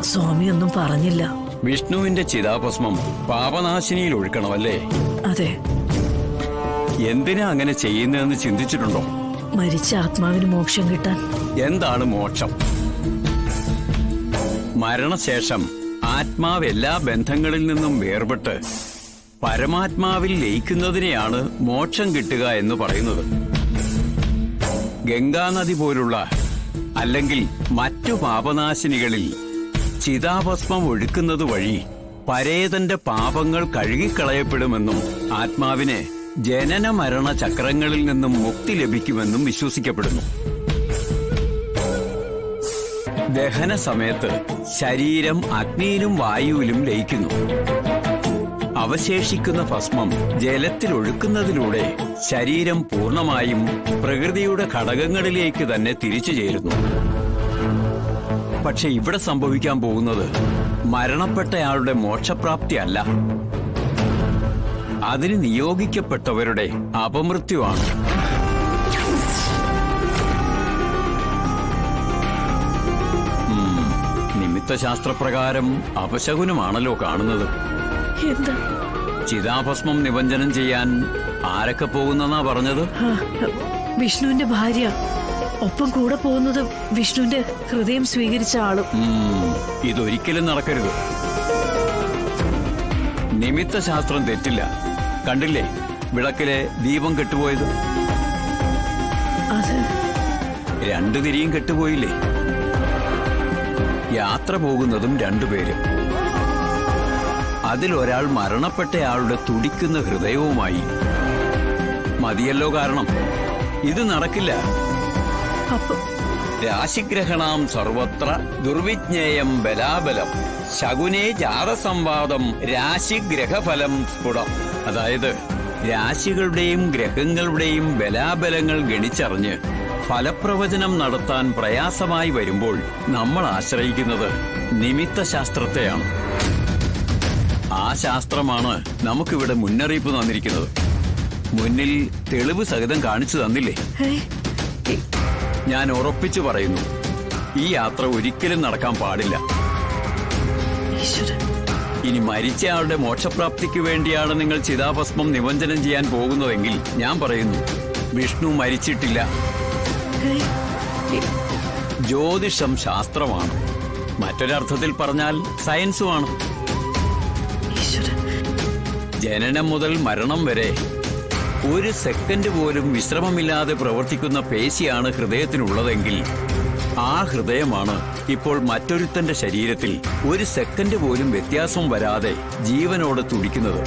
സ്വാമിയൊന്നും പറഞ്ഞില്ല. വിഷ്ണുവിന്റെ ചിതാഭസ്മം പാപനാശിനിയിൽ ഒഴുക്കണമല്ലേ? അതെ. എന്തിനാ അങ്ങനെ ചെയ്യുന്നതെന്ന് ചിന്തിച്ചിട്ടുണ്ടോ? മരിച്ച ആത്മാവിന് മോക്ഷം കിട്ടാൻ. എന്താണ് മോക്ഷം? മരണശേഷം ആത്മാവ് എല്ലാ ബന്ധങ്ങളിൽ നിന്നും വേർപെട്ട് പരമാത്മാവിൽ ലയിക്കുന്നതിനെയാണ് മോക്ഷം കിട്ടുക എന്ന് പറയുന്നത്. ഗംഗാനദി പോലുള്ള അല്ലെങ്കിൽ മറ്റു പാപനാശിനികളിൽ ചിതാഭസ്മം ഒഴുക്കുന്നത് വഴി പരേതന്റെ പാപങ്ങൾ കഴുകിക്കളയപ്പെടുമെന്നും ആത്മാവിന് ജനന മരണ ചക്രങ്ങളിൽ നിന്നും മുക്തി ലഭിക്കുമെന്നും വിശ്വസിക്കപ്പെടുന്നു. ദഹന സമയത്ത് ശരീരം അഗ്നിയിലും വായുവിലും ലയിക്കുന്നു. അവശേഷിക്കുന്ന ഭസ്മം ജലത്തിൽ ഒഴുക്കുന്നതിലൂടെ ശരീരം പൂർണ്ണമായും പ്രകൃതിയുടെ ഘടകങ്ങളിലേക്ക് തന്നെ തിരിച്ചു ചേരുന്നു. പക്ഷെ ഇവിടെ സംഭവിക്കാൻ പോകുന്നത് മരണപ്പെട്ടയാളുടെ മോക്ഷപ്രാപ്തി അല്ല, അതിന് നിയോഗിക്കപ്പെട്ടവരുടെ അപമൃത്യുവാണ്. നിമിത്തശാസ്ത്രപ്രകാരം അപശകുനമാണല്ലോ കാണുന്നത്. എന്താ? ചിതാഭസ്മം നിമഞ്ജനം ചെയ്യാൻ ആരൊക്കെ പോകുന്നെന്നാ പറഞ്ഞത്? വിഷ്ണുവിന്റെ ഭാര്യ. ഒപ്പം കൂടെ പോകുന്നത് വിഷ്ണുവിന്റെ ഹൃദയം സ്വീകരിച്ച ആളും. ഇതൊരിക്കലും നടക്കരുത്. നിമിത്തശാസ്ത്രം തെറ്റില്ല. കണ്ടില്ലേ വിളക്കിലെ ദീപം കെട്ടുപോയത്? അത് 2 തിരിയും കെട്ടുപോയില്ലേ? യാത്ര പോകുന്നതും 2 പേര്. അതിലൊരാൾ മരണപ്പെട്ടയാളുടെ തുടിക്കുന്ന ഹൃദയവുമായി. മതിയല്ലോ കാരണം. ഇത് നടക്കില്ല. രാശിഗ്രഹണം സർവത്ര ദുർവിജ്ഞേയം ബലാബലം ശകുനേ ജാതസംവാദം രാശിഗ്രഹഫലം സ്ഫുടം. അതായത് രാശികളുടെയും ഗ്രഹങ്ങളുടെയും ബലാബലങ്ങൾ ഗണിച്ചറിഞ്ഞ് ഫലപ്രവചനം നടത്താൻ പ്രയാസമായി വരുമ്പോൾ നമ്മൾ ആശ്രയിക്കുന്നത് നിമിത്തശാസ്ത്രത്തെയാണ്. ആ ശാസ്ത്രമാണ് നമുക്കിവിടെ മുന്നറിയിപ്പ് തന്നിരിക്കുന്നത്. മുന്നിൽ തെളിവ് സഹിതം കാണിച്ചു തന്നില്ലേ? ഞാൻ ഉറപ്പിച്ചു പറയുന്നു, ഈ യാത്ര ഒരിക്കലും നടക്കാൻ പാടില്ല. ഇനി മരിച്ചയാളുടെ മോക്ഷപ്രാപ്തിക്ക് വേണ്ടിയാണ് നിങ്ങൾ ചിതാഭസ്മം നിമഞ്ജനം ചെയ്യാൻ പോകുന്നതെങ്കിൽ ഞാൻ പറയുന്നു, വിഷ്ണു മരിച്ചിട്ടില്ല. ജ്യോതിഷം ശാസ്ത്രമാണ്, മറ്റൊരർത്ഥത്തിൽ പറഞ്ഞാൽ സയൻസുമാണ്. ജനനം മുതൽ മരണം വരെ 1 സെക്കൻഡ് പോലും വിശ്രമമില്ലാതെ പ്രവർത്തിക്കുന്ന പേശിയാണ് ഹൃദയത്തിനുള്ളതെങ്കിൽ ആ ഹൃദയമാണ് ഇപ്പോൾ മറ്റൊരുത്തന്റെ ശരീരത്തിൽ 1 സെക്കൻഡ് പോലും വ്യത്യാസം വരാതെ ജീവനോടെ തുടിക്കുന്നത്.